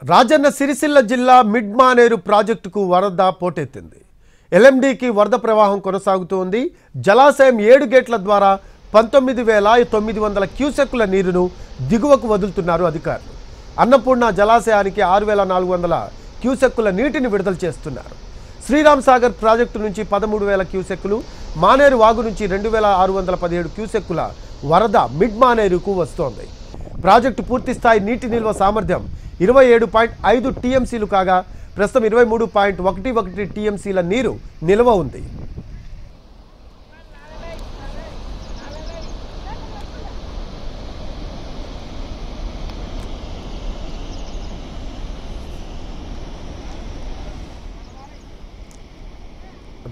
రాజన్న సిరిసిల్ల జిల్లా మిడ్మానేరు ప్రాజెక్టుకు వరద పోటెత్తింది. ఎల్ఎండికి వరద ప్రవాహం కొనసాగుతోంది. జలాశయం 7 గేట్ల ద్వారా 19,900 క్యూసెక్కుల నీరును దిగువకు వదులుతున్నారు అధికారులు. అన్నపూర్ణ జలాశయానికి 6,400 క్యూసెక్కుల నీటిని విడుదల చేస్తున్నారు. శ్రీరామ్ సాగర్ ప్రాజెక్టు నుంచి 13,000 క్యూసెక్కులు, మానేరు వాగు నుంచి 2,617 క్యూసెక్కుల వరద మిడ్మానేరుకు వస్తోంది. ప్రాజెక్టు పూర్తి స్థాయి నీటి నిల్వ సామర్థ్యం 27.5 టీఎంసీలు కాగా ప్రస్తుతం 23.11 టీఎంసీల నీరు నిల్వ ఉంది.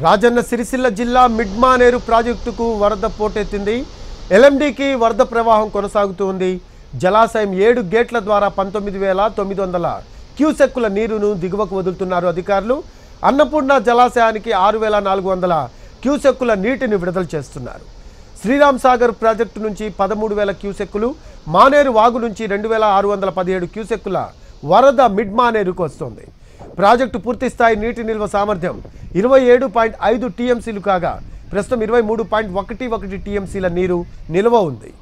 రాజన్న సిరిసిల్ల జిల్లా మిడ్మానేరు ప్రాజెక్టుకు వరద పోటెత్తింది. ఎల్ఎండికి వరద ప్రవాహం కొనసాగుతోంది. జలాశయం 7 గేట్ల ద్వారా 19,900 క్యూసెక్కుల నీరును దిగువకు వదులుతున్నారు అధికారులు. అన్నపూర్ణ జలాశయానికి 6,400 క్యూసెక్కుల నీటిని విడుదల చేస్తున్నారు. శ్రీరామ్ సాగర్ ప్రాజెక్టు నుంచి 13,000 క్యూసెక్కులు, మానేరు వాగు నుంచి 2,617 క్యూసెక్కుల వరద మిడ్మానేరుకు వస్తోంది. ప్రాజెక్టు పూర్తి స్థాయి నీటి నిల్వ సామర్థ్యం 27.5 టీఎంసీలు కాగా ప్రస్తుతం 23.11 టీఎంసీల నీరు నిల్వ ఉంది.